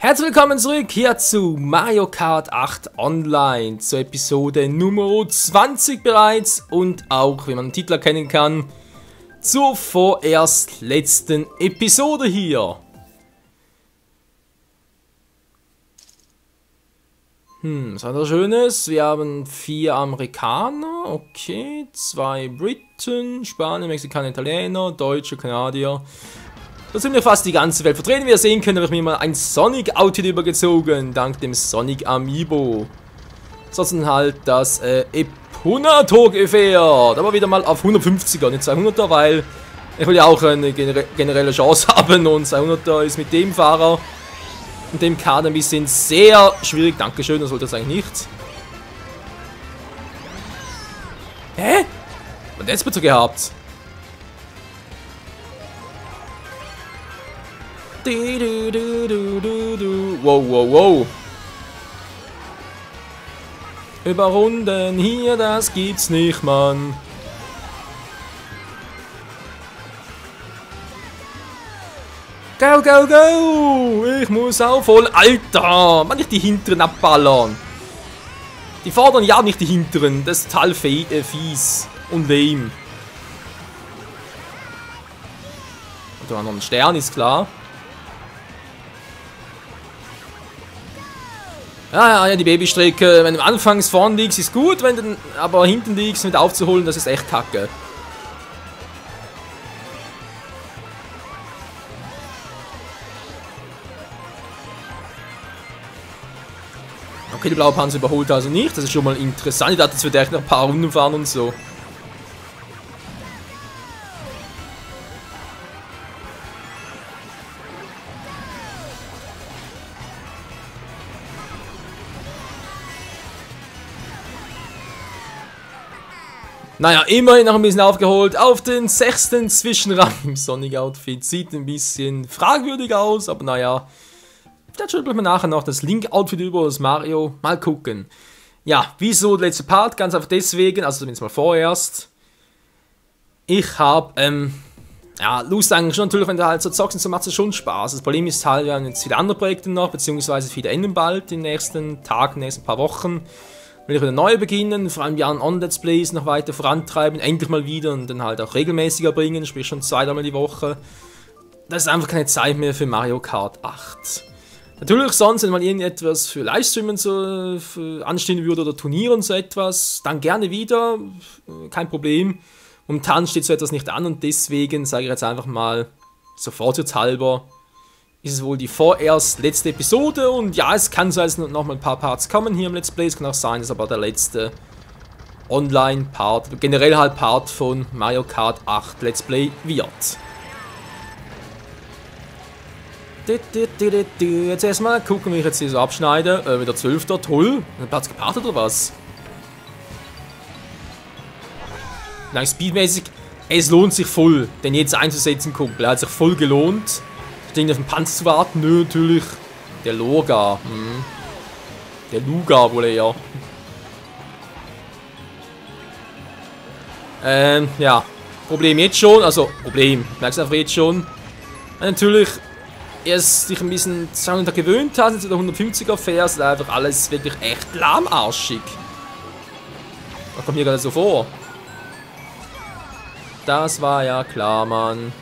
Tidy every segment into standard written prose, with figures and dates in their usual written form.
Herzlich willkommen zurück hier zu Mario Kart 8 Online, zur Episode Nummer 20 bereits und auch, wie man den Titel erkennen kann, zur vorerst letzten Episode hier. Was hat er Schönes? Wir haben 4 Amerikaner, okay, 2 Briten, Spanier, Mexikaner, Italiener, Deutsche, Kanadier. Da sind wir fast die ganze Welt vertreten. Wie ihr sehen könnt, habe ich mir mal ein Sonic-Outfit übergezogen, dank dem Sonic Amiibo. Ansonsten halt das Epunator ungefähr. Aber wieder mal auf 150er, nicht 200er, weil ich will ja auch eine generelle Chance haben. Und 200er ist mit dem Fahrer und dem Kader ein bisschen sehr schwierig. Dankeschön, das sollte das eigentlich nicht. Hä? Was hat das bitte gehabt? Wow, wow, wow. Überrunden hier, das gibt's nicht, Mann. Go, go, go! Ich muss auch voll. Alter! Mann, nicht die hinteren abballern. Die vorderen, ja, nicht die hinteren. Das ist total fies und lame. Und da war noch ein Stern, ist klar. Ja, die Babystrecke, wenn du anfangs vorn liegst, ist gut, wenn du aber hinten liegst, mit aufzuholen, das ist echt kacke. Okay, die blaue Panzer überholt also nicht, das ist schon mal interessant. Ich dachte, das wird echt noch ein paar Runden fahren und so. Naja, immerhin noch ein bisschen aufgeholt auf den 6. Zwischenrang im Sonic-Outfit. Sieht ein bisschen fragwürdig aus, aber naja. Vielleicht schaut man nachher noch das Link-Outfit über das Mario. Mal gucken. Ja, wieso der letzte Part? Ganz einfach deswegen, also zumindest mal vorerst. Ich habe, ja, Lust eigentlich schon natürlich, wenn du halt so zockst, so macht es schon Spaß. Das Problem ist halt, wir haben jetzt viele andere Projekte noch, beziehungsweise viele enden bald in den nächsten Tagen, in den nächsten paar Wochen. Will ich wieder neu beginnen, vor allem die On-Let's Plays noch weiter vorantreiben, endlich mal wieder und dann halt auch regelmäßiger bringen, sprich schon 2-3 Mal die Woche. Das ist einfach keine Zeit mehr für Mario Kart 8. Natürlich sonst, wenn mal irgendetwas für Livestreamen so anstehen würde oder Turniere und so etwas, dann gerne wieder, kein Problem. Momentan steht so etwas nicht an und deswegen sage ich jetzt einfach mal, so vorsichtshalber, ist es wohl die vorerst letzte Episode und ja, es kann sein, dass noch mal ein paar Parts kommen hier im Let's Play. Es kann auch sein, dass aber der letzte Online-Part, generell halt Part von Mario Kart 8 Let's Play wird. Jetzt erstmal gucken, wie ich jetzt hier so abschneide. Wieder 12. Toll. Ein Platz gepartet oder was? Nein, speedmäßig, es lohnt sich voll, den jetzt einzusetzen, Kumpel. Er hat sich voll gelohnt. Auf den Panzer zu warten? Nö, natürlich. Der Loga. Der Luga wohl eher. Ja. Problem jetzt schon. Also, Problem. Merkst du einfach jetzt schon. Natürlich, erst sich ein bisschen daran gewöhnt hat, zu der 150er fährst, ist einfach alles wirklich echt lahmarschig. Was kommt mir gerade so vor? Das war ja klar, Mann.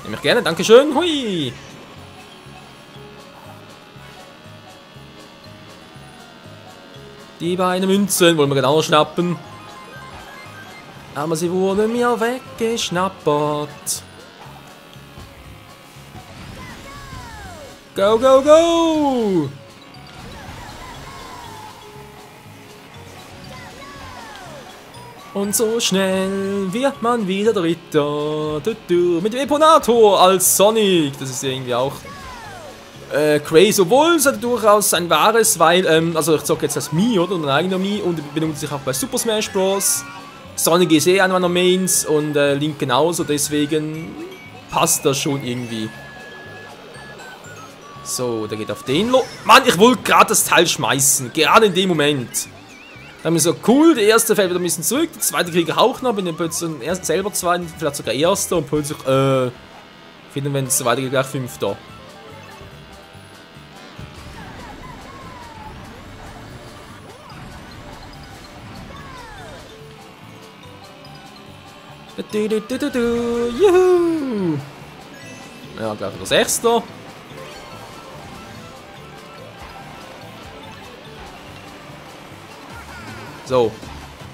Nehme ich gerne, dankeschön. Hui! Die beiden Münzen wollen wir genau schnappen. Aber sie wurden mir weggeschnappert. Go, go, go! Und so schnell wird man wieder Dritter. Mit dem Epunator als Sonic. Das ist irgendwie auch crazy. Obwohl es hat durchaus ein wahres, weil, also ich zocke jetzt das Mii, oder? Mein eigener Mii und benutze ich auch bei Super Smash Bros. Sonic ist eh einer meiner Mains und Link genauso, deswegen passt das schon irgendwie. So, der geht auf den los. Mann, ich wollte gerade das Teil schmeißen. Gerade in dem Moment. Dann haben wir so, cool, der erste fällt wieder ein bisschen zurück, der zweite kriege ich auch noch, bin dann plötzlich selber zweiter, vielleicht sogar erster und plötzlich, finden wir, wenn es so weitergeht, gleich fünfter. Juhu! Ja, gleich der Sechster. So.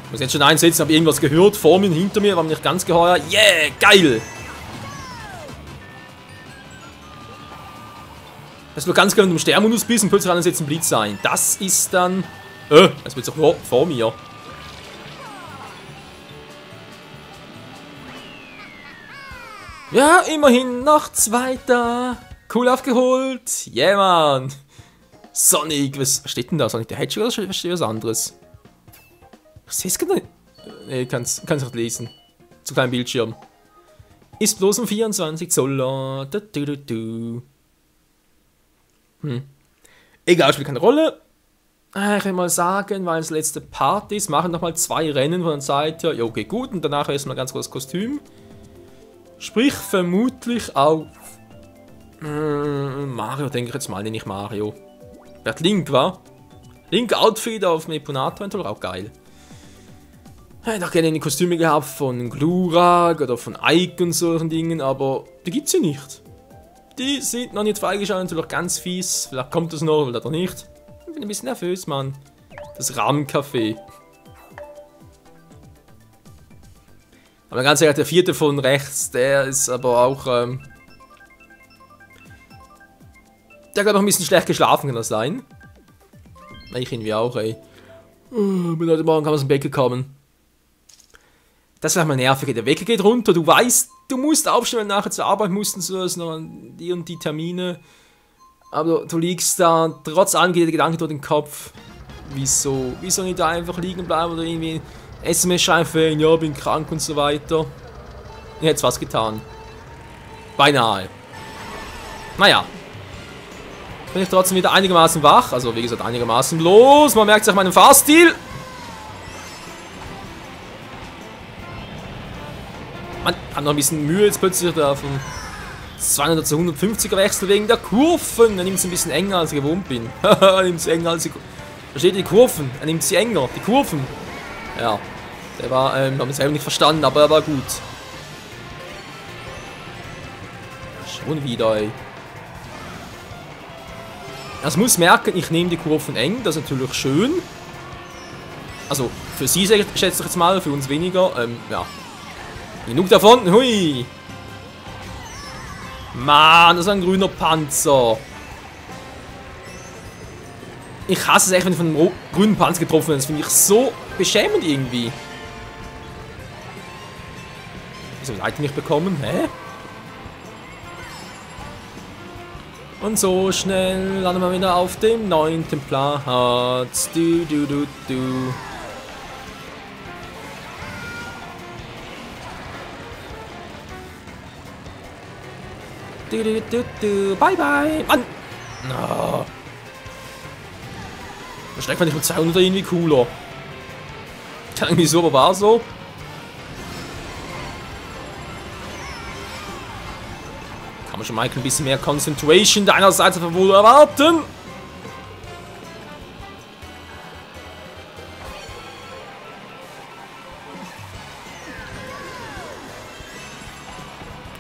Ich muss jetzt schon einsetzen, habe irgendwas gehört. Vor mir und hinter mir, war mir nicht ganz geheuer. Yeah, geil! Das ist nur ganz genau, wenn du im Sternmodus bist und plötzlich kann jetzt ein Blitz sein. Das ist dann... das wird doch vor mir. Ja, immerhin noch Zweiter. Cool aufgeholt. Yeah, man. Sonic, was steht denn da? Sonic der Hedgehog oder steht was anderes? Ich sehe es gar nicht. Nee, kann's nicht lesen. Zu kleinem Bildschirm. Ist bloß um 24 Zoller. Egal, spielt keine Rolle. Ich will mal sagen, weil es letzte Part ist, machen nochmal 2 Rennen von der Seite. Ja, okay, gut. Und danach erstmal ganz kurz das Kostüm. Sprich vermutlich auf Mario, denke ich jetzt mal, nenne ich Mario. Wird Link, wa? Link Outfit auf Meponato, auch geil. Ich hätte auch gerne die Kostüme gehabt von Glurak oder von Ike und solchen Dingen, aber die gibt's ja nicht. Die sind noch nicht freigeschaltet, natürlich ganz fies. Vielleicht kommt das noch oder nicht. Ich bin ein bisschen nervös, Mann. Das Rahmencafé. Aber ganz ehrlich, der 4. von rechts, der ist aber auch, der glaube ich auch ein bisschen schlecht geschlafen, kann das sein? Ich irgendwie auch, ey. Bin heute Morgen kam aus dem Bett gekommen. Das wäre mal nervig, der Wecker geht runter, du weißt, du musst aufstehen, wenn nachher zur Arbeit mussten, so ist noch die und die Termine. Aber du liegst da, trotz allem geht der Gedanke durch den Kopf. Wieso nicht da einfach liegen bleiben oder irgendwie SMS schreiben, ja, bin krank und so weiter. Ich hätte was getan. Beinahe. Naja. Bin ich trotzdem wieder einigermaßen wach, also wie gesagt einigermaßen los. Man merkt sich meinen Fahrstil. Man hat noch ein bisschen Mühe jetzt plötzlich da vom 200 zu 150er Wechsel wegen der Kurven. Er nimmt es ein bisschen enger, als ich gewohnt bin. Er nimmt es enger, als ich... Versteht ihr die Kurven? Er nimmt sie enger, die Kurven. Ja, der war, haben wir selber nicht verstanden, aber er war gut. Schon wieder, ey. Das muss merken, ich nehme die Kurven eng, das ist natürlich schön. Also, für sie schätze ich jetzt mal, für uns weniger, ja. Genug davon, hui! Mann, das ist ein grüner Panzer. Ich hasse es echt, wenn ich von einem grünen Panzer getroffen werde. Das finde ich so beschämend irgendwie. Wieso seid ihr nicht bekommen? Hä? Und so schnell landen wir wieder auf dem 9. Platz. Du. Bye bye. Mann. No. Das schlägt man nicht mit 200 irgendwie cooler. Irgendwie so, aber war so. Kann man schon Michael ein bisschen mehr Concentration deinerseits wohl erwarten.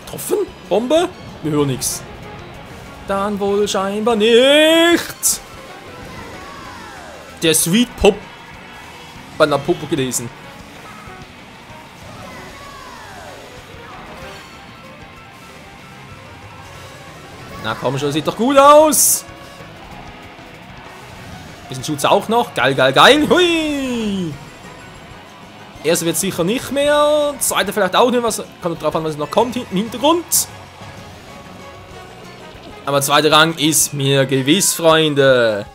Getroffen? Bombe? Wir hören nichts. Dann wohl scheinbar nicht. Der Sweet Pop bei einer Popo gelesen. Na komm schon, sieht doch gut aus. Bisschen Schutz auch noch. Geil. Hui. Erster wird sicher nicht mehr. Zweiter vielleicht auch nicht. Was kommt drauf an, was noch kommt im Hintergrund. Aber zweiter Rang ist mir gewiss, Freunde.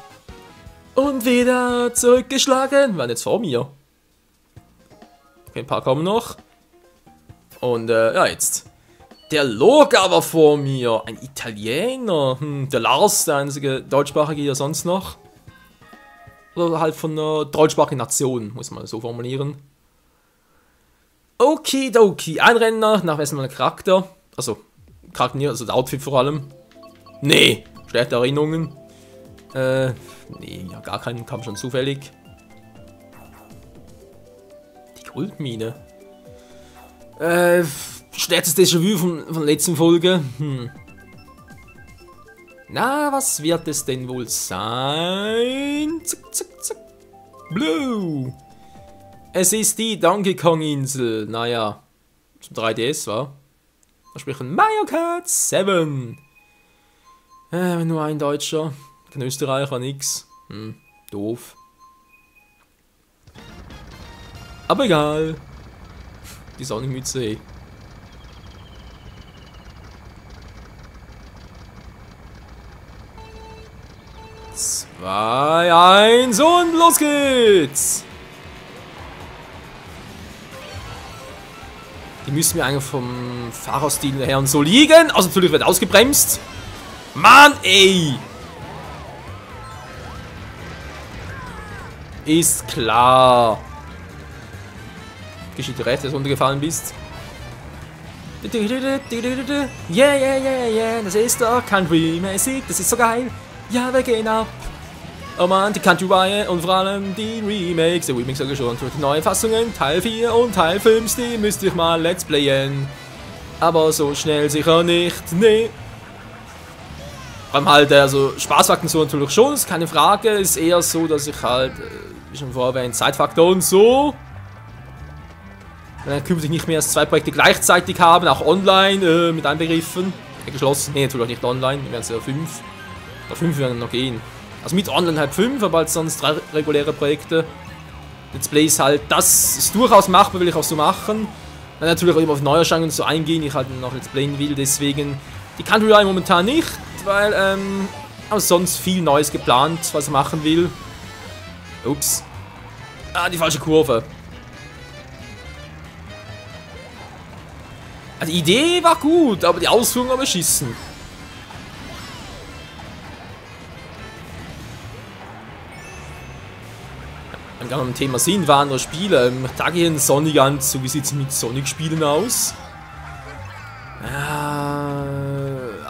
Und wieder zurückgeschlagen. Waren jetzt vor mir. Okay, ein paar kommen noch. Und ja, jetzt. Der Loga war vor mir. Ein Italiener. Der Lars, der einzige deutschsprachige hier sonst noch. Oder halt von einer deutschsprachigen Nation, muss man so formulieren. Okidoki. Ein Renner nach wessen meiner Charakter. Also, Charakter, also das Outfit vor allem. Nee, schlechte Erinnerungen. Nee, ja, gar keinen, kam schon zufällig. Die Goldmine. Stärkstes Déjà-vu von der letzten Folge. Na, was wird es denn wohl sein? Zack, zack, zack. Blue. Es ist die Donkey Kong Insel. Naja, zum 3DS war. Sprich ein Mario Kart 7. Nur ein Deutscher. Kein Österreicher, nix. Doof. Aber egal. Die Sonnenmütze, hey. Zwei, eins und los geht's! Die müssen mir eigentlich vom Fahrerstil her und so liegen. Also natürlich wird ausgebremst. Mann, ey! Ist klar. Geschieht dir recht, dass du runtergefallen bist. Yeah, yeah, yeah, yeah. Das ist doch Country-mäßig. Das ist so geil. Ja, wir gehen ab. Oh man, die Country-Reihe und vor allem die Remakes. Der Remix sogar schon. Die neuen Fassungen, Teil 4 und Teil 5, die müsst ihr mal let's playen. Aber so schnell sicher nicht, nee. Vor allem halt, also Spaßfaktor so natürlich schon, ist keine Frage. Ist eher so, dass ich halt, wie schon vorher erwähnt, Zeitfaktor und so. Dann künftig nicht mehr als 2 Projekte gleichzeitig haben, auch online mit einbegriffen. Geschlossen, nee, natürlich nicht online, dann wären es ja 5. Oder 5 werden noch gehen. Also mit online halt 5, aber halt sonst 3 reguläre Projekte. Let's Plays halt, das ist durchaus machbar, will ich auch so machen. Dann natürlich auch immer auf Neuerscheinungen so eingehen, ich halt noch Let's Playen will, deswegen die Country Line momentan nicht, weil aber sonst viel Neues geplant, was er machen will. Ups. Ah, die falsche Kurve. Also die Idee war gut, aber die Ausführung war beschissen. Wenn wir am Thema sind, waren andere Spiele. Ich trage hier einen Sonic-Anzug. Wie sieht es mit Sonic-Spielen aus?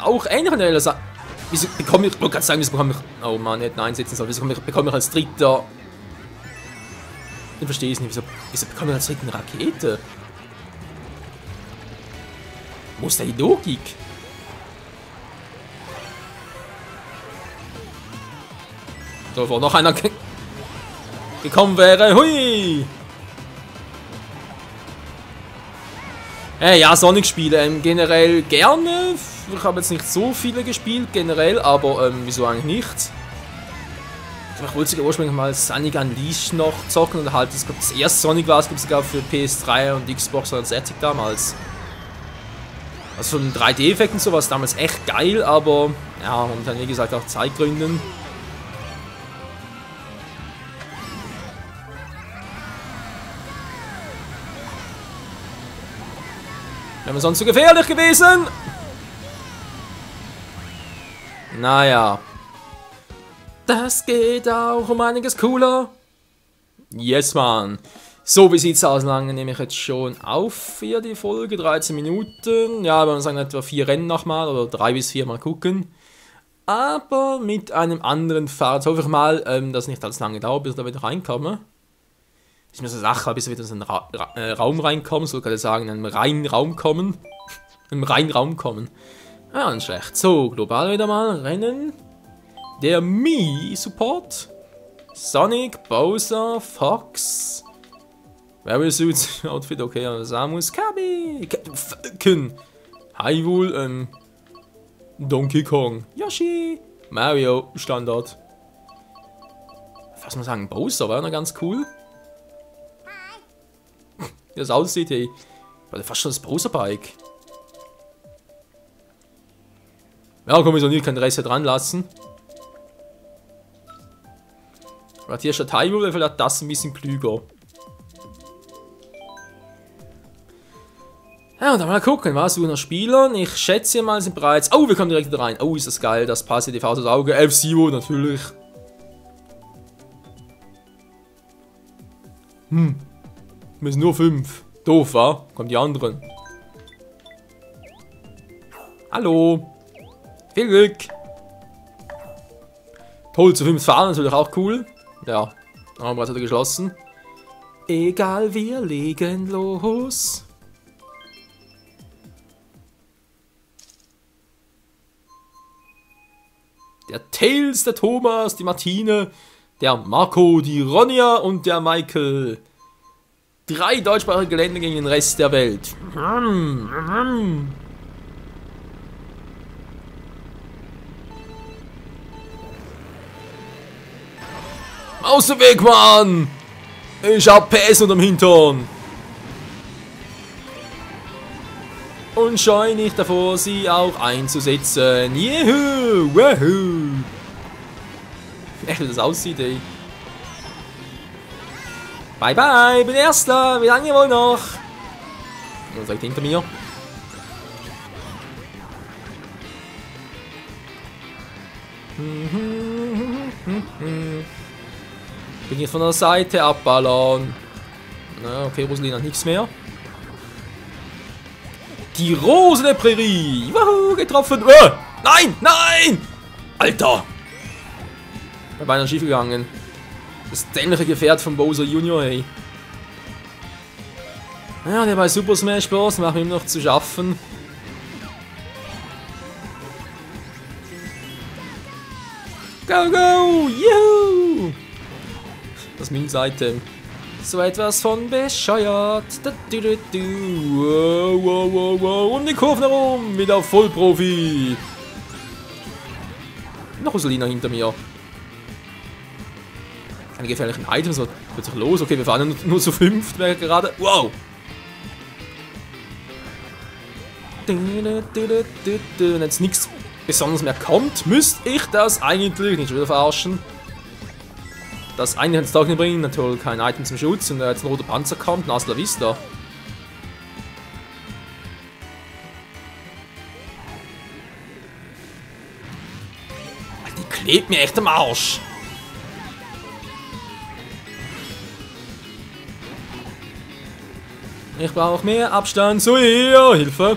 Auch ähnlich. Wieso bekomme ich gerade sagen, wieso bekomme ich. Oh Mann, hätten einsetzen sollen. Wieso bekomme ich als dritter. Ich verstehe es nicht. Wieso bekomme ich als dritter eine Rakete? Wo ist da die Logik? So, wo noch einer gekommen wäre. Hui! Ja, Sonic-Spiele generell gerne. Ich habe jetzt nicht so viele gespielt, generell, aber wieso eigentlich nicht? Ich wollte sogar ursprünglich mal Sonic Unleashed noch zocken und halt, das erste Sonic war es, gibt es sogar für PS3 und Xbox 360 damals. Also von 3D-Effekten und so war es damals echt geil, aber ja, momentan wie gesagt auch Zeitgründen. Wäre mir sonst so gefährlich gewesen. Naja. Das geht auch um einiges cooler. Yes, man. So, wie sieht's aus? Lange nehme ich jetzt schon auf für die Folge. 13 Minuten. Ja, wenn man sagen, etwa 4 Rennen nochmal oder 3 bis 4 mal gucken. Aber mit einem anderen Fahrrad. Hoffe ich mal, dass nicht allzu lange dauert, bis ich da wieder reinkomme. Ich muss eine Sache, bis ich wieder in einen Raum reinkomme. So kann ich sagen, in einen reinen Raum kommen. In einen reinen Raum kommen. Ja, nicht schlecht. So, global wieder mal Rennen. Der Mii-Support. Sonic, Bowser, Fox. Barry Suits, Outfit, okay, Samus, Kabi, Falcon, Hyrule, Donkey Kong, Yoshi, Mario, Standard. Was muss man sagen, Bowser war noch ganz cool. Wie das aussieht, hey. War fast schon das Bowser-Bike. Ja, komm, ich soll nie keinen Rest hier dran lassen. Aber hier statt Hyrule, vielleicht das ein bisschen klüger. Ja, und dann mal gucken, was suchen nach Spielern. Ich schätze mal, sind bereits. Oh, wir kommen direkt wieder rein. Oh, ist das geil, das passt die Faust aufs Auge. F-Zero natürlich. Wir sind nur 5. Doof, wa? Kommen die anderen. Hallo. Viel Glück. Toll, zu 5 fahren, natürlich auch cool. Ja, haben wir gerade geschlossen. Egal, wir legen los. Der Tails, der Thomas, die Martine, der Marco, die Ronja und der Michael. 3 deutschsprachige Länder gegen den Rest der Welt. Aus dem Weg, Mann! Ich hab PS unterm Hintern. Und scheu nicht davor, sie auch einzusetzen. Juhu! Wahoo! Echt, wie das aussieht, ey. Bye bye, bin Erster. Wie lange wohl noch? Und seid hinter mir. Bin jetzt von der Seite abballern. Na, okay, Rosalina hat nichts mehr. Die Rose der Prärie. Wahoo, getroffen. Nein, nein! Alter! Bei beinahe schief gegangen. Das dämliche Gefährt von Bowser Junior, ey. Ja, der bei Super Smash Bros. Macht ihm noch zu schaffen. Go, go! Juhu! Das Münz-Item. So etwas von bescheuert. Wow, wow, wow, wow. Um die Kurven herum. Wieder Vollprofi. Noch Rosalina hinter mir. Keine gefährlichen Items. Was wird sich los? Okay, wir fahren nur zu 5. Gerade. Wow. Wenn jetzt nichts Besonderes mehr kommt, müsste ich das eigentlich nicht wieder verarschen. Das eine ins Tag bringen, natürlich kein Item zum Schutz und jetzt ein roter Panzer kommt, Hasta la Vista. Die klebt mir echt am Arsch. Ich brauche mehr Abstand zu ihr. Hilfe.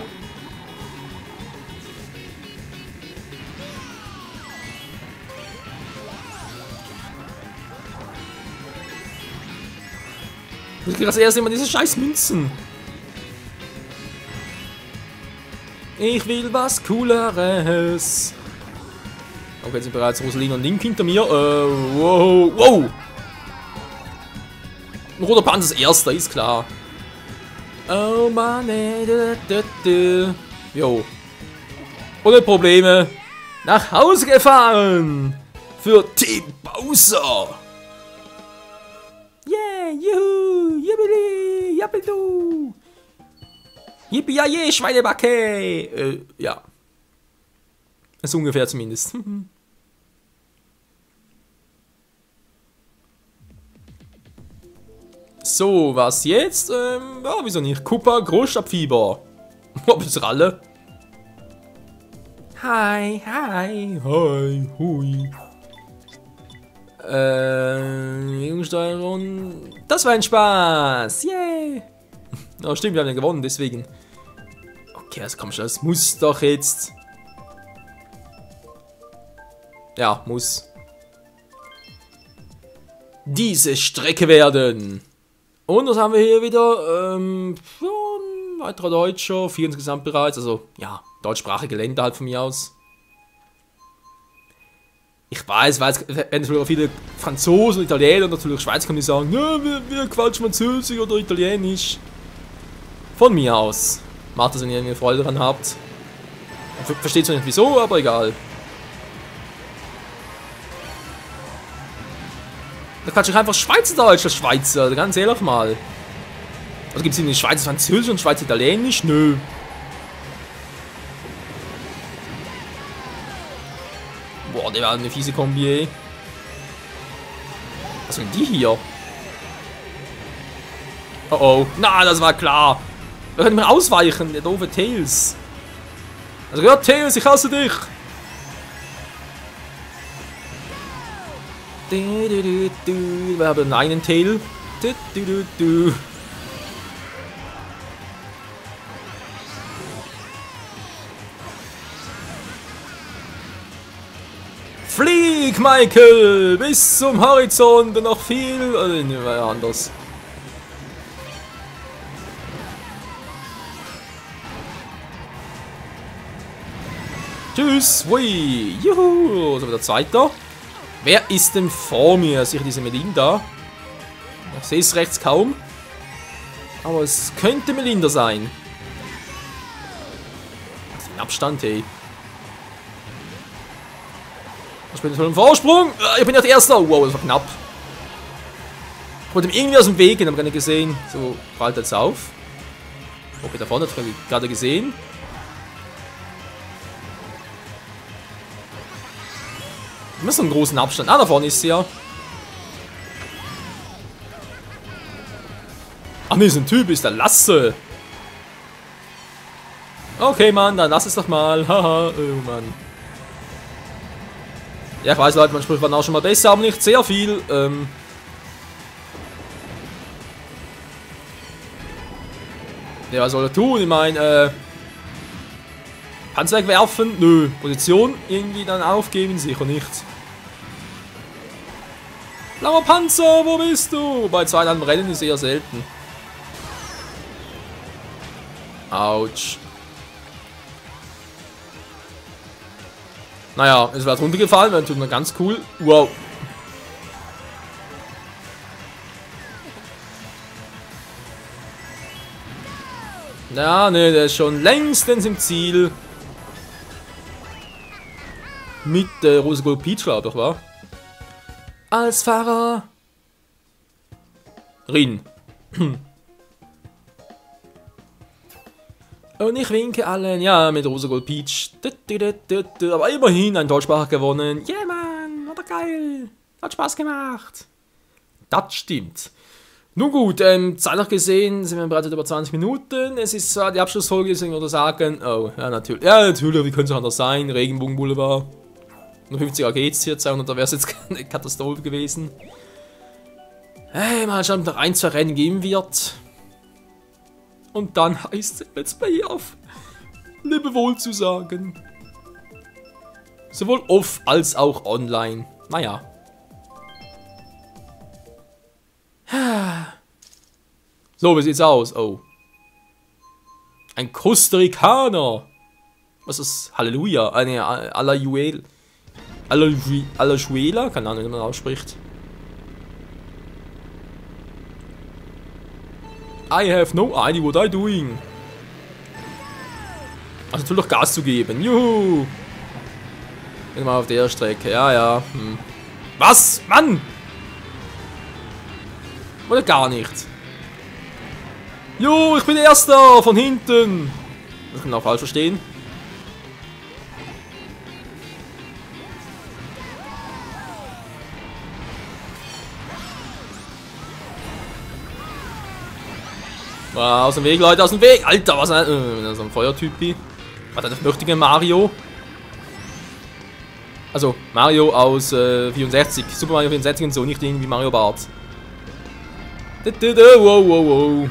Ich kriege das erste Mal diese scheiß Münzen. Ich will was Cooleres. Okay, jetzt sind bereits Rosalina und Link hinter mir. Wow, wow. Ein roter Panzer ist erster, ist klar. Oh Mann, jo. Ohne Probleme. Nach Hause gefahren. Für Team Bowser. Yeah, juhu, yippili, yappidu. Yippie, ja, je, Schweinebacke. Ja. Das ist ungefähr zumindest. So, was jetzt? Ja, wieso nicht? Koopa, Großstadtfieber. Bis Ralle. Hi, hi. Hi, hui. Jugendsteuerung. Das war ein Spaß. Yay. Oh, stimmt, wir haben ja gewonnen, deswegen. Okay, das kommt schon. Das muss doch jetzt. Ja, muss. Diese Strecke werden. Und was haben wir hier wieder? Ein weiterer Deutscher. 4 insgesamt bereits. Also, ja, deutschsprachige Länder halt von mir aus. Ich weiß, wenn natürlich viele Franzosen und Italiener und natürlich Schweiz kommen, die sagen, ja, wir quatschen Französisch oder Italienisch. Von mir aus. Macht das, wenn ihr irgendwie Freude daran habt. Versteht zwar nicht wieso, aber egal. Da quatsche ich einfach Schweizerdeutsch als Schweizer, ganz ehrlich mal. Also gibt es in der Schweiz Französisch und Schweiz Italienisch? Nö. Boah, der war eine fiese Kombi, ey. Was sind die hier? Oh oh. Na, das war klar. Da können wir ausweichen, der doofe Tails. Also ja, Tails, ich hasse dich. Wir haben einen Tail. Flieg, Michael! Bis zum Horizont und noch viel. Anders. Tschüss. Hui. Juhu. So, wieder Zweiter. Wer ist denn vor mir? Sicher diese Melinda. Ich sehe es rechts kaum. Aber es könnte Melinda sein. Was ist ein Abstand, hey. Ich bin jetzt voll im Vorsprung. Ich bin ja der Erste. Wow, das war knapp. Ich wollte ihm irgendwie aus dem Weg gehen, habe gar nicht gesehen. So, prallt jetzt auf. Okay, da vorne habe ich gerade gesehen. Immer so einen großen Abstand. Ah, da vorne ist sie ja. Ach nee, ist ein Typ, ist der Lasse. Okay, Mann, dann lass es doch mal. Haha, oh Mann. Ja, ich weiß, Leute, meine Sprüche waren auch schon mal besser, aber nicht sehr viel. Ja, was soll er tun? Ich meine, Panzer wegwerfen? Nö. Position irgendwie dann aufgeben? Sicher nicht. Blauer Panzer, wo bist du? Bei zweiten Rennen ist eher selten. Autsch. Naja, es wird runtergefallen, dann tut man ganz cool. Wow. Ja, ne, der ist schon längstens im Ziel. Mit Rose Gold Peach, glaube ich, war. Als Fahrer. Rin. Und ich winke allen, ja, mit Rose Gold Peach. Aber immerhin ein Deutschspracher gewonnen. Yeah, Mann, war doch geil. Hat Spaß gemacht. Das stimmt. Nun gut, zeitlich gesehen sind wir bereits über 20 Minuten. Es ist zwar die Abschlussfolge, deswegen würde ich sagen, oh, ja, natürlich. Ja, natürlich, wie könnte es anders sein? Regenbogen Boulevard. Nur 50er geht's hier, 200, da wäre es jetzt keine Katastrophe gewesen. Hey, mal schauen, ob noch ein, zwei Rennen geben wird. Und dann heißt es Let's Play auf Lebewohl zu sagen. Sowohl off als auch online. Naja. So, wie sieht's aus? Oh. Ein Costa Was ist Halleluja? Eine Alajuela? Keine Ahnung, wie man ausspricht. I have no idea what I'm doing. Also natürlich Gas zu geben. Juhu. Bin mal auf der Strecke. Ja, ja. Was? Mann! Oder gar nicht. Jo, ich bin Erster von hinten. Das kann man auch falsch verstehen. Aus dem Weg, Leute, aus dem Weg! Alter, was ein, so ein Feuertypi. Was hat der mächtige Mario? Also, Mario aus 64. Super Mario 64 und so, nicht irgendwie Mario Bart. Wow, wow, wow.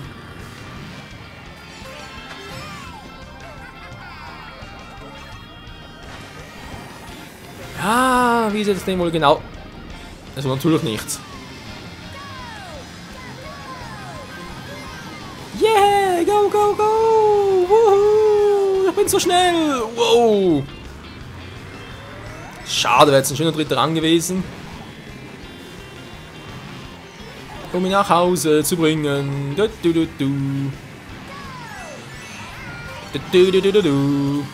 Ja, wie ist das Ding wohl genau? Das war natürlich nichts. Yeah, go, go, go! Woohoo! Ich bin so schnell! Wow! Schade, wäre jetzt ein schöner dritter Rang gewesen. Um ihn nach Hause zu bringen. Du, du, du, du. Du, du, du, du, du.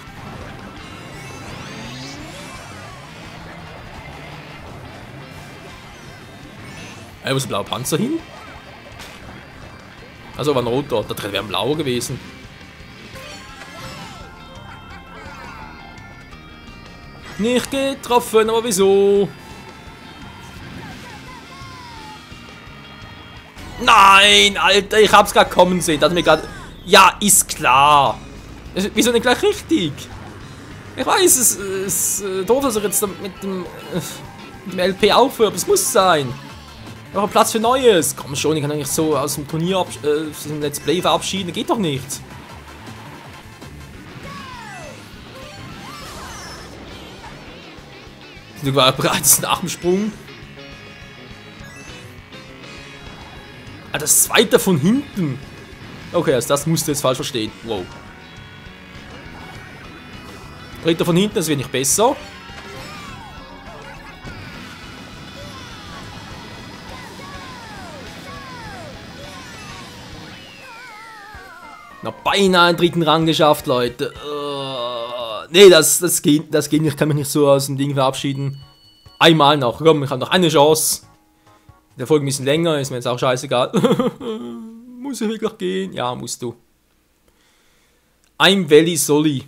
Wo ist der blaue Panzer hin? Also war ein roter, da drin wäre ein blauer gewesen. Nicht getroffen, aber wieso? Nein, Alter, ich hab's gerade kommen sehen. Das hat mir gerade. Ja, ist klar. Wieso nicht gleich richtig? Ich weiß, es ist doof, dass er jetzt mit dem LP aufhört. Es muss sein. Noch Platz für Neues. Komm schon, ich kann eigentlich so aus dem Turnier, aus dem Let's Play verabschieden. Geht doch nicht. Du warst bereits nach dem Sprung. Ah, das zweite von hinten. Okay, also das musst du jetzt falsch verstehen. Wow. Ritter von hinten, das wird nicht besser. Noch beinahe einen 3. Rang geschafft, Leute. Nee, das geht nicht. Ich kann mich nicht so aus dem Ding verabschieden. Einmal noch. Komm, ich habe noch eine Chance. Der Folge ein bisschen länger, ist mir jetzt auch scheißegal. Muss ich wirklich gehen? Ja, musst du. I'm Valley Solly.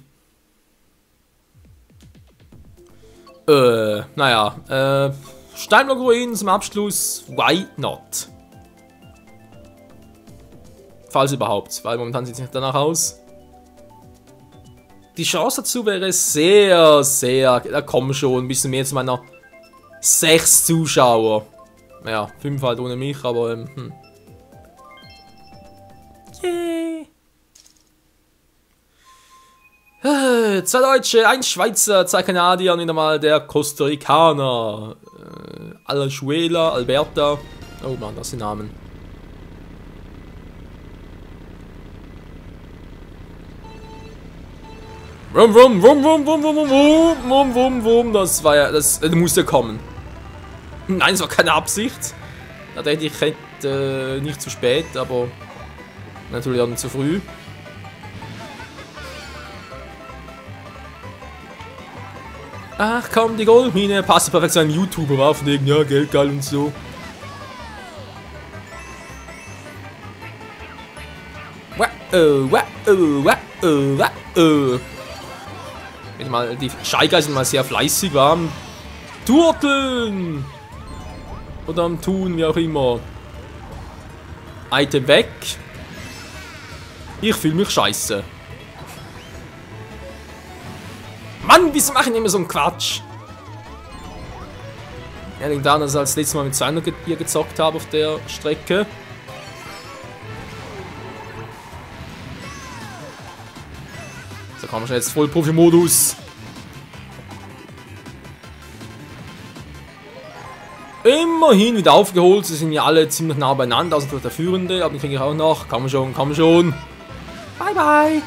Naja. Steinblock-Ruinen zum Abschluss. Why not? Falls überhaupt, weil momentan sieht es nicht danach aus. Die Chance dazu wäre sehr, sehr... Da kommen schon ein bisschen mehr zu meiner 6 Zuschauer. Naja, 5 halt ohne mich, aber... Yay! 2 Deutsche, 1 Schweizer, 2 Kanadier und wieder mal der Costa Ricaner. Alajuela, Alberta. Oh Mann, das sind Namen. Wum, wum, wum, wum, wum, wum, wum, wum, wum, wum. Das war ja, das musste kommen. Nein, das war keine Absicht. Da dachte ich, nicht zu spät, aber natürlich auch nicht zu früh. Ach komm, die Goldmine passt perfekt zu einem YouTuber, war von wegen, ja, Geld geil und so. Mal, die Schalker sind mal sehr fleißig, war am Turteln. Oder am Tun, wie auch immer. Item weg. Ich fühle mich scheiße. Mann, wieso machen die immer so einen Quatsch? Ja, liegt daran, dass ich als letztes Mal mit 200 hier gezockt habe auf der Strecke. So, kommen wir schon jetzt voll Profi-Modus. Immerhin wieder aufgeholt. Sie sind ja alle ziemlich nah beieinander, also der Führende. Aber den kriege ich auch noch. Komm schon, komm schon. Bye, bye.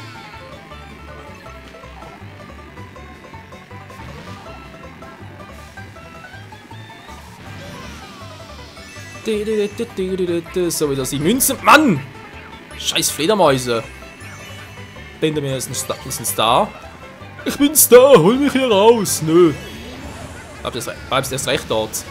So, wieder 7 Münzen. Mann! Scheiß Fledermäuse. Benjamin ist ein Star. Ich bin Star, hol mich hier raus. Nö. Bleibst erst recht dort.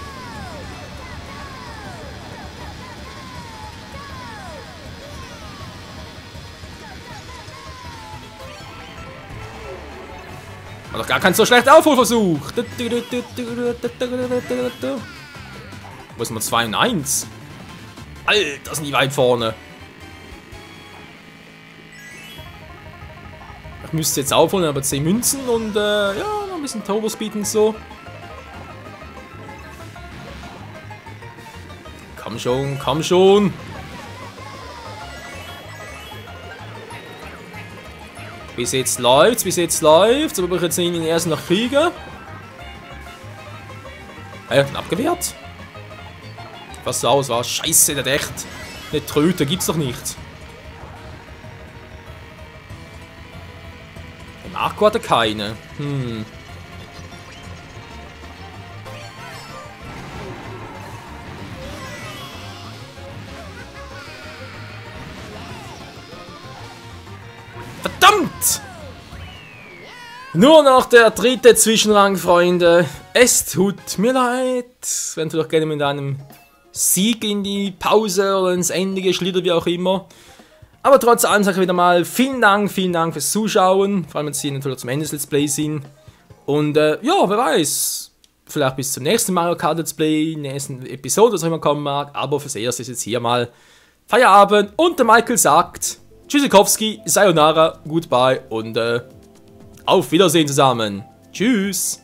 War doch gar kein so schlechter Aufholversuch. Wo ist mal 2 und 1? Alter, sind die weit vorne. Ich müsste jetzt aufholen, aber 10 Münzen und ja, noch ein bisschen Turbo-Speed und so. Komm schon, komm schon. Bis jetzt läuft's, bis jetzt läuft's. Aber ich jetzt nicht den ersten noch kriege. Ja, abgewehrt. Was so aus war. Scheiße, der echt. Eine Tröte gibt's doch nicht. Marco hatte keine. Verdammt! Nur noch der 3. Zwischenrang, Freunde. Es tut mir leid. Wenn du doch gerne mit einem Sieg in die Pause oder ins Ende geschlittert, wie auch immer. Aber trotz allem sage ich wieder mal vielen Dank fürs Zuschauen. Vor allem jetzt hier natürlich zum Ende des Let's Play sind. Und ja, wer weiß. Vielleicht bis zum nächsten Mario Kart Let's Play, nächsten Episode, was auch immer kommen mag. Aber fürs Erste ist jetzt hier mal Feierabend. Und der Michael sagt Tschüssikowski, Sayonara, Goodbye und auf Wiedersehen zusammen. Tschüss.